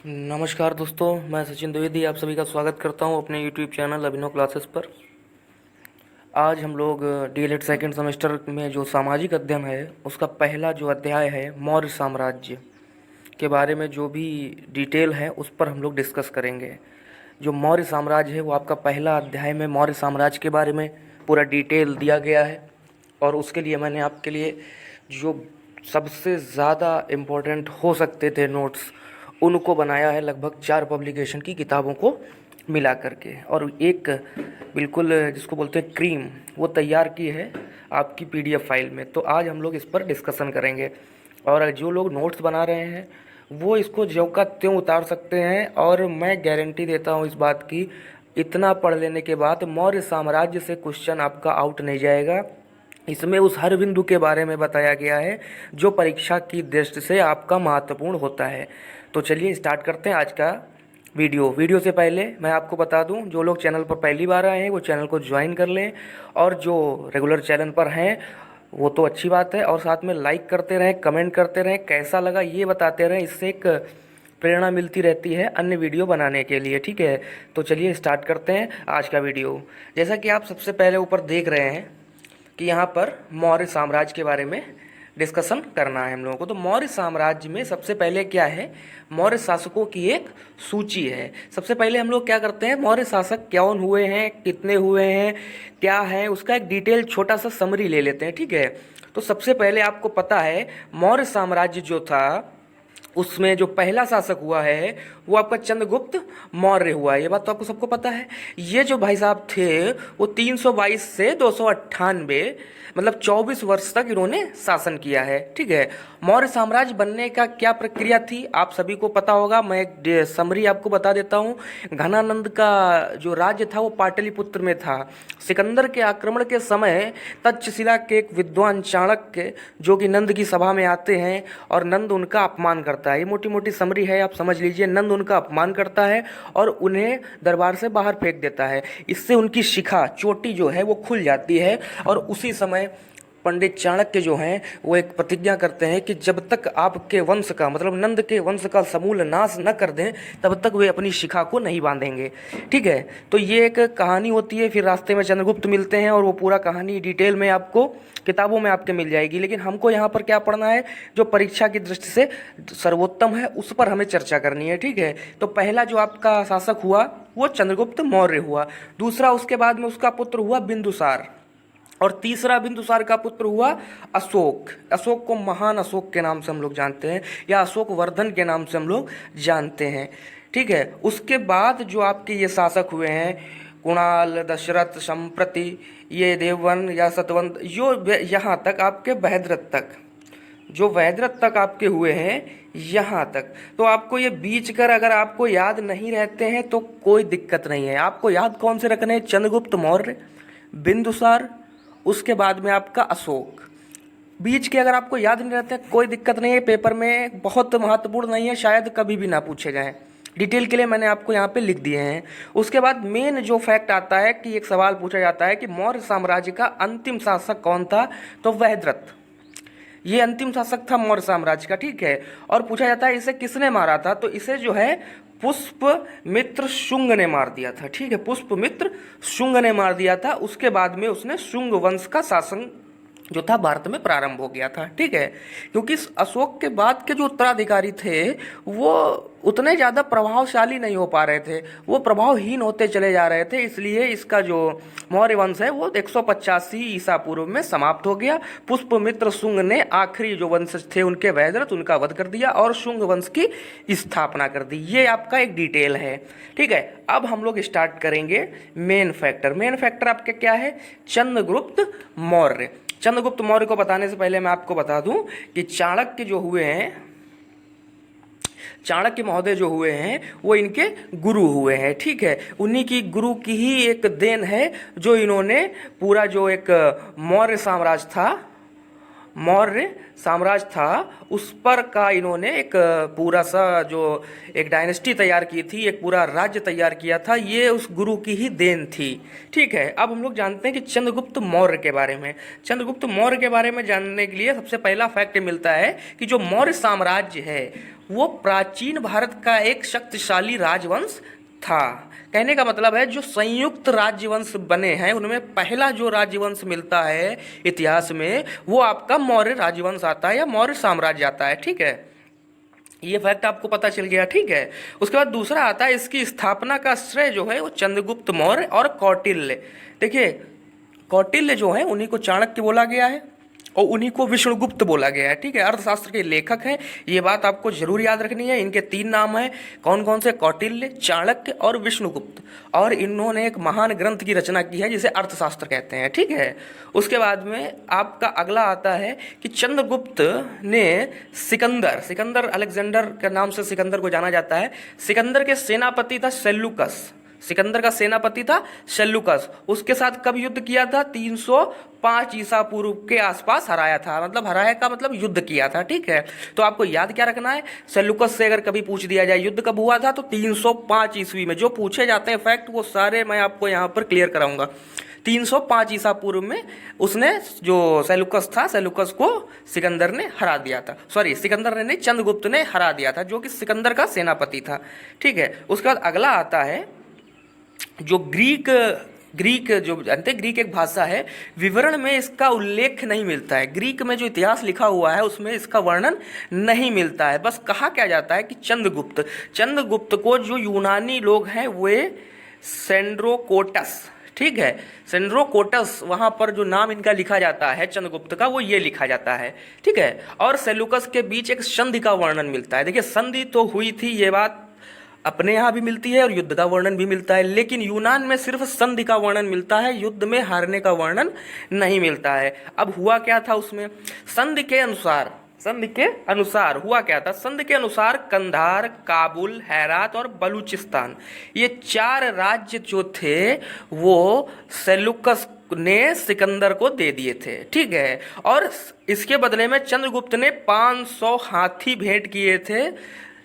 नमस्कार दोस्तों, मैं सचिन द्विवेदी आप सभी का स्वागत करता हूं अपने यूट्यूब चैनल अभिनव क्लासेस पर। आज हम लोग डीएलएड सेकंड सेमेस्टर में जो सामाजिक अध्ययन है उसका पहला जो अध्याय है मौर्य साम्राज्य के बारे में जो भी डिटेल है उस पर हम लोग डिस्कस करेंगे। जो मौर्य साम्राज्य है वो आपका पहला अध्याय में मौर्य साम्राज्य के बारे में पूरा डिटेल दिया गया है और उसके लिए मैंने आपके लिए जो सबसे ज़्यादा इम्पोर्टेंट हो सकते थे नोट्स उनको बनाया है, लगभग 4 पब्लिकेशन की किताबों को मिला करके, और एक बिल्कुल जिसको बोलते हैं क्रीम वो तैयार की है आपकी पीडीएफ फाइल में। तो आज हम लोग इस पर डिस्कशन करेंगे और जो लोग नोट्स बना रहे हैं वो इसको ज्यों का त्यों उतार सकते हैं। और मैं गारंटी देता हूँ इस बात की, इतना पढ़ लेने के बाद मौर्य साम्राज्य से क्वेश्चन आपका आउट नहीं जाएगा। इसमें उस हर बिंदु के बारे में बताया गया है जो परीक्षा की दृष्टि से आपका महत्वपूर्ण होता है। तो चलिए स्टार्ट करते हैं आज का वीडियो से पहले मैं आपको बता दूं, जो लोग चैनल पर पहली बार आए हैं वो चैनल को ज्वाइन कर लें, और जो रेगुलर चैनल पर हैं वो तो अच्छी बात है, और साथ में लाइक करते रहें, कमेंट करते रहें, कैसा लगा ये बताते रहें। इससे एक प्रेरणा मिलती रहती है अन्य वीडियो बनाने के लिए। ठीक है, तो चलिए स्टार्ट करते हैं आज का वीडियो। जैसा कि आप सबसे पहले ऊपर देख रहे हैं कि यहाँ पर मौर्य साम्राज्य के बारे में डिस्कशन करना है हम लोगों को। तो मौर्य साम्राज्य में सबसे पहले क्या है, मौर्य शासकों की एक सूची है। सबसे पहले हम लोग क्या करते हैं, मौर्य शासक कौन हुए हैं, कितने हुए हैं, क्या है, उसका एक डिटेल छोटा सा समरी ले लेते हैं। ठीक है, तो सबसे पहले आपको पता है मौर्य साम्राज्य जो था उसमें जो पहला शासक हुआ है वो आपका चंद्रगुप्त मौर्य हुआ है। ये बात तो आपको सबको पता है। ये जो भाई साहब थे वो 322 से 298 मतलब 24 वर्ष तक इन्होंने शासन किया है। ठीक है, मौर्य साम्राज्य बनने का क्या प्रक्रिया थी आप सभी को पता होगा। मैं एक समरी आपको बता देता हूँ। घनानंद का जो राज्य था वो पाटलिपुत्र में था। सिकंदर के आक्रमण के समय तक्षशिला के एक विद्वान चाणक्य जो कि नंद की सभा में आते हैं और नंद उनका अपमान करता है। ये मोटी मोटी समरी है, आप समझ लीजिए। नंद उनका अपमान करता है और उन्हें दरबार से बाहर फेंक देता है। इससे उनकी शिखा चोटी जो है वो खुल जाती है, और उसी समय पंडित चाणक्य जो हैं वो एक प्रतिज्ञा करते हैं कि जब तक आपके वंश का मतलब नंद के वंश का समूल नाश न कर दें तब तक वे अपनी शिखा को नहीं बांधेंगे। ठीक है, तो ये एक कहानी होती है। फिर रास्ते में चंद्रगुप्त मिलते हैं और वो पूरा कहानी डिटेल में आपको किताबों में आपके मिल जाएगी। लेकिन हमको यहाँ पर क्या पढ़ना है, जो परीक्षा की दृष्टि से सर्वोत्तम है उस पर हमें चर्चा करनी है। ठीक है, तो पहला जो आपका शासक हुआ वो चंद्रगुप्त मौर्य हुआ। दूसरा उसके बाद में उसका पुत्र हुआ बिंदुसार, और तीसरा बिंदुसार का पुत्र हुआ अशोक। अशोक को महान अशोक के नाम से हम लोग जानते हैं, या अशोक वर्धन के नाम से हम लोग जानते हैं। ठीक है, उसके बाद जो आपके ये शासक हुए हैं कुणाल, दशरथ, संप्रति, ये देववन या सतवंत, जो यहाँ तक आपके बृहद्रथ तक, जो वैद्रथ तक आपके हुए हैं यहाँ तक, तो आपको ये बीच कर अगर आपको याद नहीं रहते हैं तो कोई दिक्कत नहीं है। आपको याद कौन से रखने हैं, चंद्रगुप्त मौर्य, बिंदुसार, उसके बाद में आपका अशोक। बीच के अगर आपको याद नहीं रहते कोई दिक्कत नहीं है, पेपर में बहुत महत्वपूर्ण नहीं है, शायद कभी भी ना पूछे जाए। डिटेल के लिए मैंने आपको यहाँ पे लिख दिए हैं। उसके बाद मेन जो फैक्ट आता है कि एक सवाल पूछा जाता है कि मौर्य साम्राज्य का अंतिम शासक कौन था, तो वैद्रथ ये अंतिम शासक था मौर्य साम्राज्य का। ठीक है, और पूछा जाता है इसे किसने मारा था, तो इसे जो है पुष्पमित्र शुंग ने मार दिया था। ठीक है, पुष्पमित्र शुंग ने मार दिया था। उसके बाद में उसने शुंग वंश का शासन जो था भारत में प्रारंभ हो गया था। ठीक है, क्योंकि अशोक के बाद के जो उत्तराधिकारी थे वो उतने ज़्यादा प्रभावशाली नहीं हो पा रहे थे, वो प्रभावहीन होते चले जा रहे थे, इसलिए इसका जो मौर्य वंश है वो 185 ईसा पूर्व में समाप्त हो गया। पुष्पमित्र शुंग ने आखिरी जो वंशज थे उनके वैद्रथ उनका वध कर दिया और शुंग वंश की स्थापना कर दी। ये आपका एक डिटेल है। ठीक है, अब हम लोग स्टार्ट करेंगे मेन फैक्टर। मेन फैक्टर आपके क्या है, चंद्रगुप्त मौर्य। चंद्रगुप्त मौर्य को बताने से पहले मैं आपको बता दूं कि चाणक्य जो हुए हैं, चाणक्य महोदय जो हुए हैं वो इनके गुरु हुए हैं। ठीक है, उन्हीं की गुरु की ही एक देन है जो इन्होंने पूरा जो एक मौर्य साम्राज्य था उस पर का इन्होंने एक पूरा सा जो एक डायनेस्टी तैयार की थी, एक पूरा राज्य तैयार किया था, ये उस गुरु की ही देन थी। ठीक है, अब हम लोग जानते हैं कि चंद्रगुप्त मौर्य के बारे में। चंद्रगुप्त मौर्य के बारे में जानने के लिए सबसे पहला फैक्ट मिलता है कि जो मौर्य साम्राज्य है वो प्राचीन भारत का एक शक्तिशाली राजवंश था। कहने का मतलब है जो संयुक्त राज्यवंश बने हैं उनमें पहला जो राज्यवंश मिलता है इतिहास में वो आपका मौर्य राजवंश आता है या मौर्य साम्राज्य आता है। ठीक है, ये फैक्ट आपको पता चल गया। ठीक है, उसके बाद दूसरा आता है इसकी स्थापना का श्रेय जो है वो चंद्रगुप्त मौर्य और कौटिल्य। देखिए कौटिल्य जो है उन्हीं को चाणक्य बोला गया है और उन्हीं को विष्णुगुप्त बोला गया है। ठीक है, अर्थशास्त्र के लेखक हैं, ये बात आपको जरूर याद रखनी है। इनके 3 नाम हैं, कौन कौन से? कौटिल्य, चाणक्य और विष्णुगुप्त। और इन्होंने एक महान ग्रंथ की रचना की है जिसे अर्थशास्त्र कहते हैं। ठीक है, उसके बाद में आपका अगला आता है कि चंद्रगुप्त ने सिकंदर अलेक्जेंडर के नाम से सिकंदर को जाना जाता है। सिकंदर के सेनापति था सेल्यूकस। सिकंदर का सेनापति था सेल्यूकस। उसके साथ कब युद्ध किया था? 305 ईसा पूर्व के आसपास हराया था। मतलब हराया का मतलब युद्ध किया था। ठीक है, तो आपको याद क्या रखना है? सेल्यूकस से अगर कभी पूछ दिया जाए युद्ध कब हुआ था तो 305 ईस्वी में। जो पूछे जाते हैं फैक्ट वो सारे मैं आपको यहाँ पर क्लियर कराऊंगा। 305 ईसा पूर्व में उसने जो सेल्यूकस था, सेल्यूकस को सिकंदर ने हरा दिया था। सॉरी, सिकंदर ने नहीं, चंद्रगुप्त ने हरा दिया था, जो कि सिकंदर का सेनापति था। ठीक है, उसके बाद अगला आता है जो ग्रीक जो जानते हैं, ग्रीक एक भाषा है, विवरण में इसका उल्लेख नहीं मिलता है। ग्रीक में जो इतिहास लिखा हुआ है उसमें इसका वर्णन नहीं मिलता है। बस कहा क्या जाता है कि चंद्रगुप्त को जो यूनानी लोग हैं वे सेंड्रोकोटस, ठीक है, सेंड्रोकोटस, वहां पर जो नाम इनका लिखा जाता है चंद्रगुप्त का वो ये लिखा जाता है। ठीक है, और सेल्यूकस के बीच एक संधि का वर्णन मिलता है। देखिए संधि तो हुई थी, ये बात अपने यहाँ भी मिलती है और युद्ध का वर्णन भी मिलता है, लेकिन यूनान में सिर्फ संधि का वर्णन मिलता है, युद्ध में हारने का वर्णन नहीं मिलता है। अब हुआ क्या था उसमें? संधि के अनुसार हुआ क्या था? संधि के अनुसार कंधार, काबुल, हेरात और बलूचिस्तान, ये 4 राज्य जो थे वो सेल्यूकस ने सिकंदर को दे दिए थे। ठीक है, और इसके बदले में चंद्रगुप्त ने 500 हाथी भेंट किए थे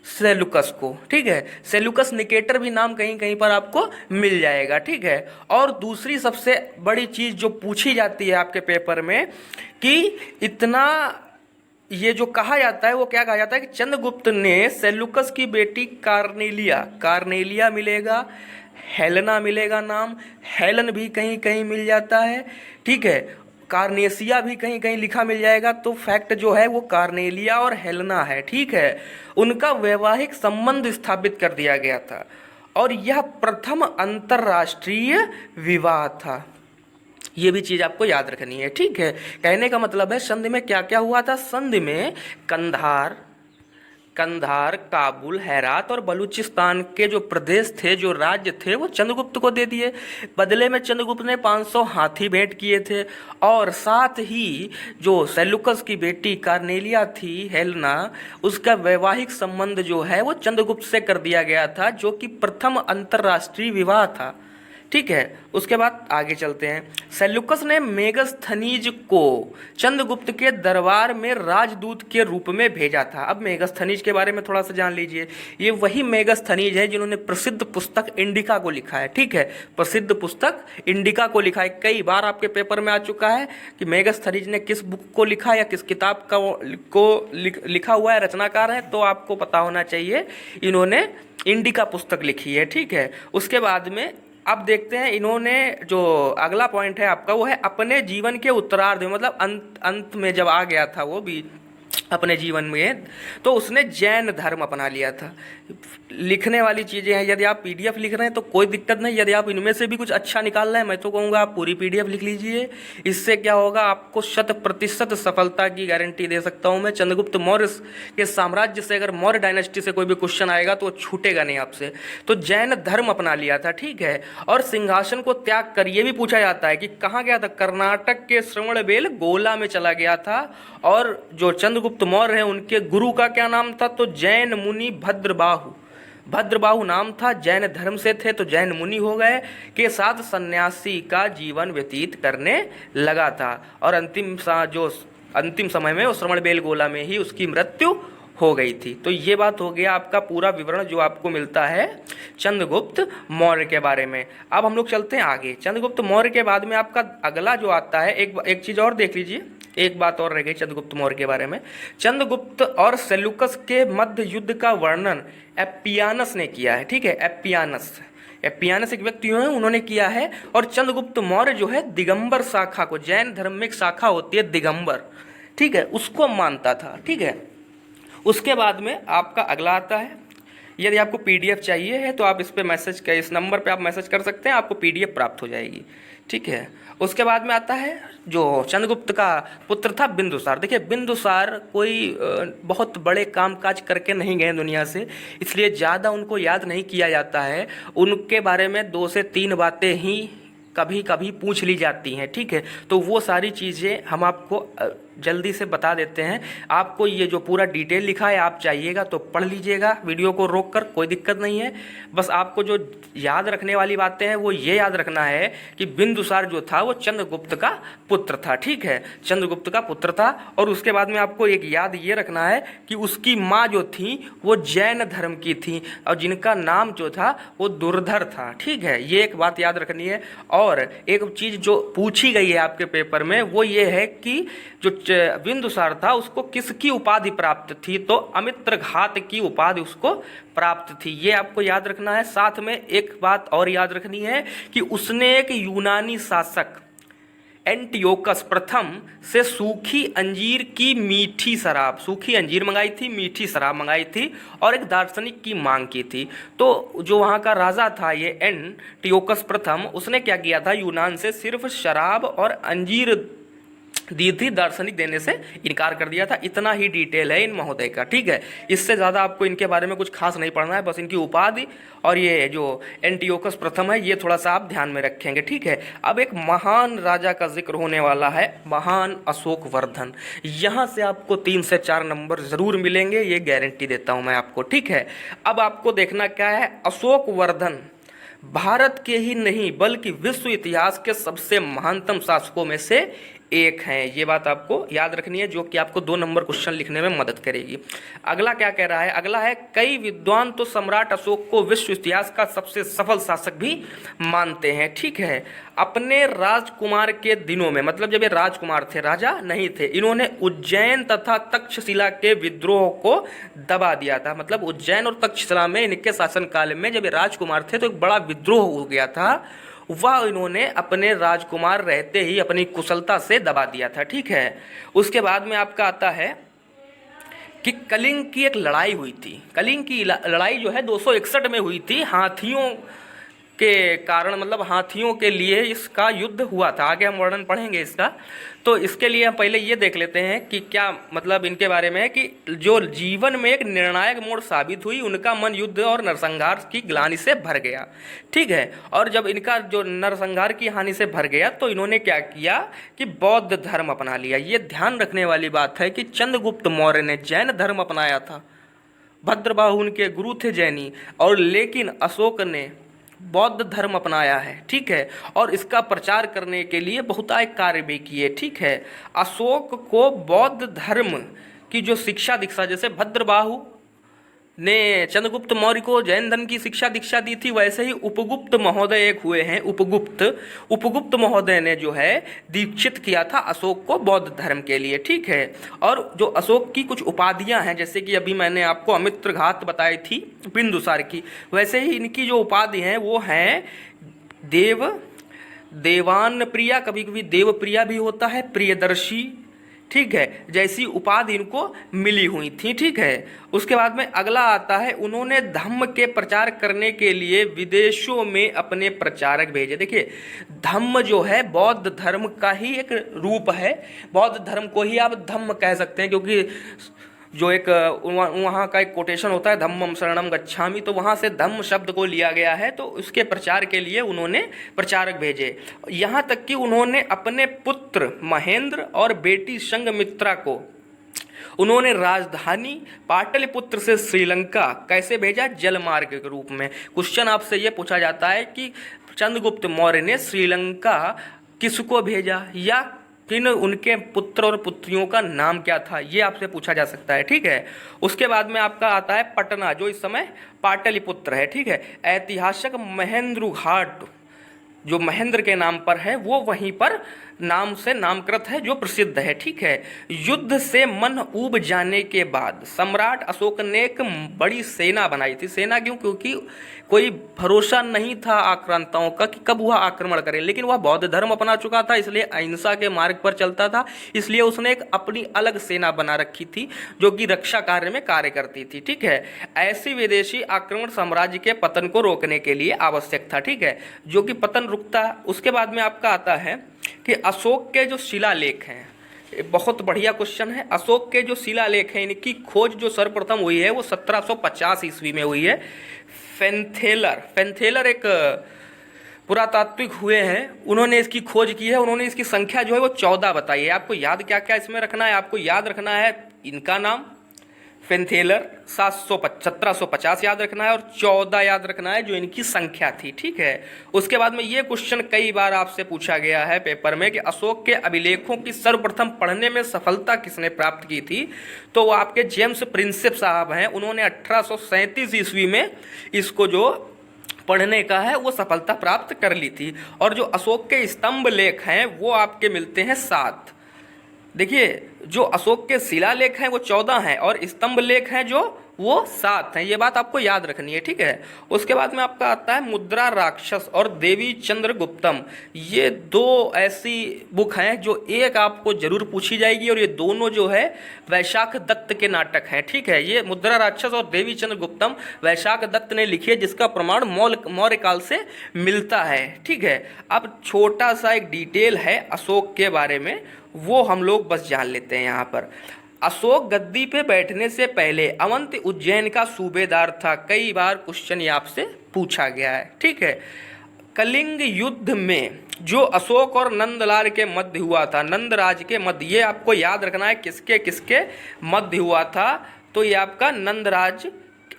सेल्यूकस को। ठीक है, सेल्यूकस निकेटर भी नाम कहीं कहीं पर आपको मिल जाएगा। ठीक है, और दूसरी सबसे बड़ी चीज जो पूछी जाती है आपके पेपर में कि इतना ये जो कहा जाता है वो क्या कहा जाता है कि चंद्रगुप्त ने सेल्यूकस की बेटी कार्नेलिया मिलेगा, हेलेना मिलेगा नाम, हेलन भी कहीं कहीं मिल जाता है। ठीक है, कार्नेसिया भी कहीं कहीं लिखा मिल जाएगा। तो फैक्ट जो है वो कार्नेलिया और हेलेना है। ठीक है, उनका वैवाहिक संबंध स्थापित कर दिया गया था और यह प्रथम अंतरराष्ट्रीय विवाह था। ये भी चीज आपको याद रखनी है। ठीक है, कहने का मतलब है संधि में क्या क्या हुआ था? संधि में कंधार, काबुल, हेरात और बलूचिस्तान के जो प्रदेश थे, जो राज्य थे, वो चंद्रगुप्त को दे दिए। बदले में चंद्रगुप्त ने 500 हाथी भेंट किए थे और साथ ही जो सेल्यूकस की बेटी कार्नेलिया थी, हेलेना, उसका वैवाहिक संबंध जो है वो चंद्रगुप्त से कर दिया गया था, जो कि प्रथम अंतरराष्ट्रीय विवाह था। ठीक है, उसके बाद आगे चलते हैं। सेल्यूकस ने मेगस्थनीज को चंद्रगुप्त के दरबार में राजदूत के रूप में भेजा था। अब मेगस्थनीज के बारे में थोड़ा सा जान लीजिए। ये वही मेगस्थनीज है जिन्होंने प्रसिद्ध पुस्तक इंडिका को लिखा है। ठीक है, प्रसिद्ध पुस्तक इंडिका को लिखा है। कई बार आपके पेपर में आ चुका है कि मेगस्थनीज ने किस बुक को लिखा या किस किताब को लिखा हुआ है, रचनाकार है, तो आपको पता होना चाहिए इन्होंने इंडिका पुस्तक लिखी है। ठीक है, उसके बाद में अब देखते हैं इन्होंने जो अगला पॉइंट है आपका वो है अपने जीवन के उत्तरार्ध में, मतलब अंत में जब आ गया था वो भी अपने जीवन में, तो उसने जैन धर्म अपना लिया था। लिखने वाली चीज़ें हैं, यदि आप पीडीएफ लिख रहे हैं तो कोई दिक्कत नहीं, यदि आप इनमें से भी कुछ अच्छा निकाल रहे हैं मैं तो कहूँगा आप पूरी पीडीएफ लिख लीजिए। इससे क्या होगा, आपको 100% सफलता की गारंटी दे सकता हूँ मैं। चंद्रगुप्त मौर्य के साम्राज्य से अगर मौर्य डायनेस्टी से कोई भी क्वेश्चन आएगा तो वो छूटेगा नहीं आपसे। तो जैन धर्म अपना लिया था। ठीक है, और सिंहासन को त्याग कर ये भी पूछा जाता है कि कहाँ गया था? कर्नाटक के श्रवणबेल गोला में चला गया था। और जो चंद्रगुप्त मौर्य हैं उनके गुरु का क्या नाम था? तो जैन मुनि भद्रबाहु नाम था। जैन धर्म से थे तो जैन मुनि हो गए, के साथ सन्यासी का जीवन व्यतीत करने लगा था। और अंतिम समय में उस श्रवणबेल गोला में ही उसकी मृत्यु हो गई थी। तो ये बात हो गया आपका पूरा विवरण जो आपको मिलता है चंद्रगुप्त मौर्य के बारे में। अब हम लोग चलते हैं आगे। चंद्रगुप्त मौर्य के बाद में आपका अगला जो आता है, एक चीज़ और देख लीजिए, एक बात और रह गई चंद्रगुप्त मौर्य के बारे में। चंद्रगुप्त और सेल्यूकस के मध्य युद्ध का वर्णन एप्पियानस ने किया है, ठीक है। एप्पियानस एक व्यक्ति हैं, उन्होंने किया है। और चंद्रगुप्त मौर्य जो है दिगंबर शाखा को, जैन धर्म में एक शाखा होती है दिगंबर, ठीक है, उसको मानता था, ठीक है। उसके बाद में आपका अगला आता है, यदि आपको पीडीएफ चाहिए है तो आप इस पे मैसेज कर, इस नंबर पे आप मैसेज कर सकते हैं, आपको पीडीएफ प्राप्त हो जाएगी, ठीक है। उसके बाद में आता है जो चंद्रगुप्त का पुत्र था बिंदुसार। देखिए बिंदुसार कोई बहुत बड़े कामकाज करके नहीं गए दुनिया से, इसलिए ज़्यादा उनको याद नहीं किया जाता है। उनके बारे में 2 से 3 बातें ही कभी कभी पूछ ली जाती हैं, ठीक है। तो वो सारी चीज़ें हम आपको जल्दी से बता देते हैं। आपको ये जो पूरा डिटेल लिखा है आप चाहिएगा तो पढ़ लीजिएगा वीडियो को रोककर, कोई दिक्कत नहीं है। बस आपको जो याद रखने वाली बातें हैं वो ये याद रखना है कि बिंदुसार जो था वो चंद्रगुप्त का पुत्र था, ठीक है, चंद्रगुप्त का पुत्र था। और उसके बाद में आपको एक याद ये रखना है कि उसकी माँ जो थी वो जैन धर्म की थी और जिनका नाम जो था वो दुर्धर था, ठीक है। ये एक बात याद रखनी है। और एक चीज़ जो पूछी गई है आपके पेपर में वो ये है कि जो बिंदुसार था उसको किसकी उपाधि प्राप्त थी, तो अमित्रघात की उपाधि उसको प्राप्त थी, ये आपको याद रखना है। साथ में एक बात और याद रखनी है कि उसने एक यूनानी शासक एंटियोकस प्रथम से सूखी अंजीर की मीठी शराब, सूखी अंजीर मंगाई थी, मीठी शराब मंगाई थी और एक दार्शनिक की मांग की थी। तो जो वहाँ का राजा था ये एंटियोकस प्रथम, उसने क्या किया था, यूनान से सिर्फ शराब और अंजीर दी थी, दार्शनिक देने से इनकार कर दिया था। इतना ही डिटेल है इन महोदय का, ठीक है। इससे ज़्यादा आपको इनके बारे में कुछ खास नहीं पढ़ना है, बस इनकी उपाधि और ये जो एंटियोकस प्रथम है ये थोड़ा सा आप ध्यान में रखेंगे, ठीक है। अब एक महान राजा का जिक्र होने वाला है, महान अशोक वर्धन। यहाँ से आपको 3 से 4 नंबर ज़रूर मिलेंगे, ये गारंटी देता हूँ मैं आपको, ठीक है। अब आपको देखना क्या है, अशोक वर्धन भारत के ही नहीं बल्कि विश्व इतिहास के सबसे महानतम शासकों में से एक हैं, ये बात आपको याद रखनी है, जो कि आपको 2 नंबर क्वेश्चन लिखने में मदद करेगी। अगला क्या कह रहा है, अगला है कई विद्वान तो सम्राट अशोक को विश्व इतिहास का सबसे सफल शासक भी मानते हैं, ठीक है। अपने राजकुमार के दिनों में, मतलब जब ये राजकुमार थे, राजा नहीं थे, इन्होंने उज्जैन तथा तक्षशिला के विद्रोह को दबा दिया था। मतलब उज्जैन और तक्षशिला में इनके शासनकाल में जब ये राजकुमार थे तो एक बड़ा विद्रोह हो गया था, वह इन्होंने अपने राजकुमार रहते ही अपनी कुशलता से दबा दिया था, ठीक है। उसके बाद में आपका आता है कि कलिंग की एक लड़ाई हुई थी। कलिंग की लड़ाई जो है 261 में हुई थी, हाथियों के कारण, मतलब हाथियों के लिए इसका युद्ध हुआ था। आगे हम वर्णन पढ़ेंगे इसका, तो इसके लिए हम पहले ये देख लेते हैं कि क्या मतलब इनके बारे में है कि जो जीवन में एक निर्णायक मोड़ साबित हुई, उनका मन युद्ध और नरसंहार की ग्लानि से भर गया, ठीक है। और जब इनका जो नरसंहार की हानि से भर गया तो इन्होंने क्या किया कि बौद्ध धर्म अपना लिया। ये ध्यान रखने वाली बात है कि चंद्रगुप्त मौर्य ने जैन धर्म अपनाया था, भद्रबाहु उनके गुरु थे जैनी, और लेकिन अशोक ने बौद्ध धर्म अपनाया है, ठीक है। और इसका प्रचार करने के लिए बहुतायत कार्य भी किए, ठीक है। अशोक को बौद्ध धर्म की जो शिक्षा दीक्षा, जैसे भद्रबाहु ने चंद्रगुप्त मौर्य को जैन धर्म की शिक्षा दीक्षा दी थी, वैसे ही उपगुप्त महोदय एक हुए हैं, उपगुप्त महोदय ने जो है दीक्षित किया था अशोक को बौद्ध धर्म के लिए, ठीक है। और जो अशोक की कुछ उपाधियां हैं, जैसे कि अभी मैंने आपको अमित्रघात बताई थी बिंदुसार की, वैसे ही इनकी जो उपाधि हैं वो हैं देवान प्रिया, कभी कभी देव प्रिया भी होता है, प्रियदर्शी, ठीक है, जैसी उपाधि इनको मिली हुई थी, ठीक है। उसके बाद में अगला आता है, उन्होंने धम्म के प्रचार करने के लिए विदेशों में अपने प्रचारक भेजे। देखिए धम्म जो है बौद्ध धर्म का ही एक रूप है, बौद्ध धर्म को ही आप धम्म कह सकते हैं, क्योंकि जो एक वहाँ का एक कोटेशन होता है धम्मम शरणम गच्छामि, तो वहाँ से धम्म शब्द को लिया गया है। तो उसके प्रचार के लिए उन्होंने प्रचारक भेजे। यहाँ तक कि उन्होंने अपने पुत्र महेंद्र और बेटी संघमित्रा को उन्होंने राजधानी पाटलिपुत्र से श्रीलंका कैसे भेजा, जलमार्ग के रूप में। क्वेश्चन आपसे ये पूछा जाता है कि चंद्रगुप्त मौर्य ने श्रीलंका किसको भेजा या किन उनके पुत्र और पुत्रियों का नाम क्या था, ये आपसे पूछा जा सकता है, ठीक है। उसके बाद में आपका आता है पटना, जो इस समय पाटलिपुत्र है, ठीक है। ऐतिहासिक महेंद्र घाट जो महेंद्र के नाम पर है वो वहीं पर नाम से नामकृत है, जो प्रसिद्ध है। ठीक है, युद्ध से मन ऊब जाने के बाद सम्राट अशोक ने एक बड़ी सेना बनाई थी। सेना क्यों? क्योंकि कोई भरोसा नहीं था आक्रांताओं का कि कब वह आक्रमण करे, लेकिन वह बौद्ध धर्म अपना चुका था, इसलिए अहिंसा के मार्ग पर चलता था। इसलिए उसने एक अपनी अलग सेना बना रखी थी जो कि रक्षा कार्य में कार्य करती थी। ठीक है, ऐसी विदेशी आक्रमण साम्राज्य के पतन को रोकने के लिए आवश्यक था। ठीक है, जो कि पतन रुकता। उसके बाद में आपका आता है कि अशोक के जो शिलालेख हैं, बहुत बढ़िया क्वेश्चन है। अशोक के जो शिलालेख हैं, इनकी खोज जो सर्वप्रथम हुई है वो 1750 ईस्वी में हुई है। फेंथेलर एक पुरातात्विक हुए हैं, उन्होंने इसकी खोज की है। उन्होंने इसकी संख्या जो है वो 14 बताई है। आपको याद क्या क्या इसमें रखना है? आपको याद रखना है इनका नाम फेंथेलर, 1750 याद रखना है, और 14 याद रखना है जो इनकी संख्या थी। ठीक है, उसके बाद में ये क्वेश्चन कई बार आपसे पूछा गया है पेपर में कि अशोक के अभिलेखों की सर्वप्रथम पढ़ने में सफलता किसने प्राप्त की थी? तो वो आपके जेम्स प्रिंसेप साहब हैं। उन्होंने 1837 ईस्वी में इसको जो पढ़ने का है वो सफलता प्राप्त कर ली थी। और जो अशोक के स्तंभ लेख हैं वो आपके मिलते हैं 7। देखिए, जो अशोक के शिलालेख हैं वो 14 हैं और स्तंभ लेख हैं जो वो 7 हैं। ये बात आपको याद रखनी है। ठीक है, उसके बाद में आपका आता है मुद्रा राक्षस और देवी चंद्रगुप्तम। ये 2 ऐसी बुक हैं जो एक आपको जरूर पूछी जाएगी, और ये दोनों जो है वैशाख दत्त के नाटक हैं। ठीक है, ये मुद्रा राक्षस और देवी चंद्रगुप्तम वैशाख दत्त ने लिखी है, जिसका प्रमाण मौर्य काल से मिलता है। ठीक है, अब छोटा सा एक डिटेल है अशोक के बारे में, वो हम लोग बस जान लेते हैं यहाँ पर। अशोक गद्दी पे बैठने से पहले अवंत उज्जैन का सूबेदार था। कई बार क्वेश्चन ये आपसे पूछा गया है। ठीक है, कलिंग युद्ध में जो अशोक और नंदलाल के मध्य हुआ था, नंदराज के मध्य, ये आपको याद रखना है किसके किसके मध्य हुआ था। तो ये आपका नंदराज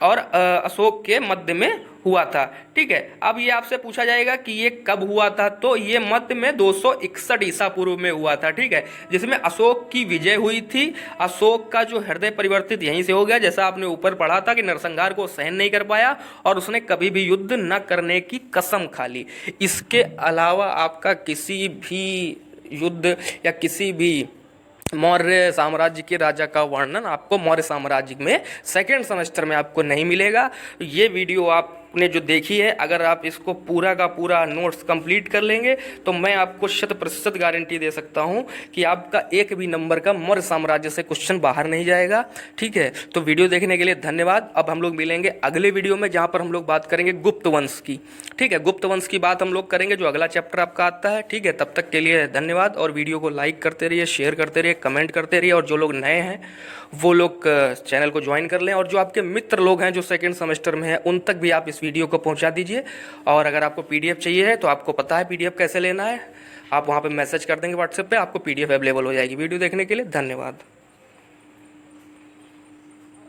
और अशोक के मध्य में हुआ था। ठीक है, अब ये आपसे पूछा जाएगा कि ये कब हुआ था? तो ये मध्य में 261 ईसा पूर्व में हुआ था। ठीक है, जिसमें अशोक की विजय हुई थी। अशोक का जो हृदय परिवर्तित यहीं से हो गया, जैसा आपने ऊपर पढ़ा था कि नरसंहार को सहन नहीं कर पाया और उसने कभी भी युद्ध न करने की कसम खा ली। इसके अलावा आपका किसी भी युद्ध या किसी भी मौर्य साम्राज्य के राजा का वर्णन आपको मौर्य साम्राज्य में सेकेंड सेमेस्टर में आपको नहीं मिलेगा। ये वीडियो आपने जो देखी है, अगर आप इसको पूरा का पूरा नोट्स कंप्लीट कर लेंगे तो मैं आपको 100% गारंटी दे सकता हूँ कि आपका एक भी नंबर का मौर्य साम्राज्य से क्वेश्चन बाहर नहीं जाएगा। ठीक है, तो वीडियो देखने के लिए धन्यवाद। अब हम लोग मिलेंगे अगले वीडियो में, जहाँ पर हम लोग बात करेंगे गुप्त वंश की। ठीक है, गुप्त वंश की बात हम लोग करेंगे, जो अगला चैप्टर आपका आता है। ठीक है, तब तक के लिए धन्यवाद, और वीडियो को लाइक करते रहिए, शेयर करते रहिए, कमेंट करते रहिए, और जो लोग नए हैं वो लोग चैनल को ज्वाइन कर लें, और जो आपके मित्र लोग हैं जो सेकंड सेमेस्टर में हैं उन तक भी आप इस वीडियो को पहुंचा दीजिए। और अगर आपको पीडीएफ चाहिए है तो आपको पता है पीडीएफ कैसे लेना है, आप वहां पे मैसेज कर देंगे व्हाट्सएप पे, आपको पीडीएफ अवेलेबल हो जाएगी। वीडियो देखने के लिए धन्यवाद।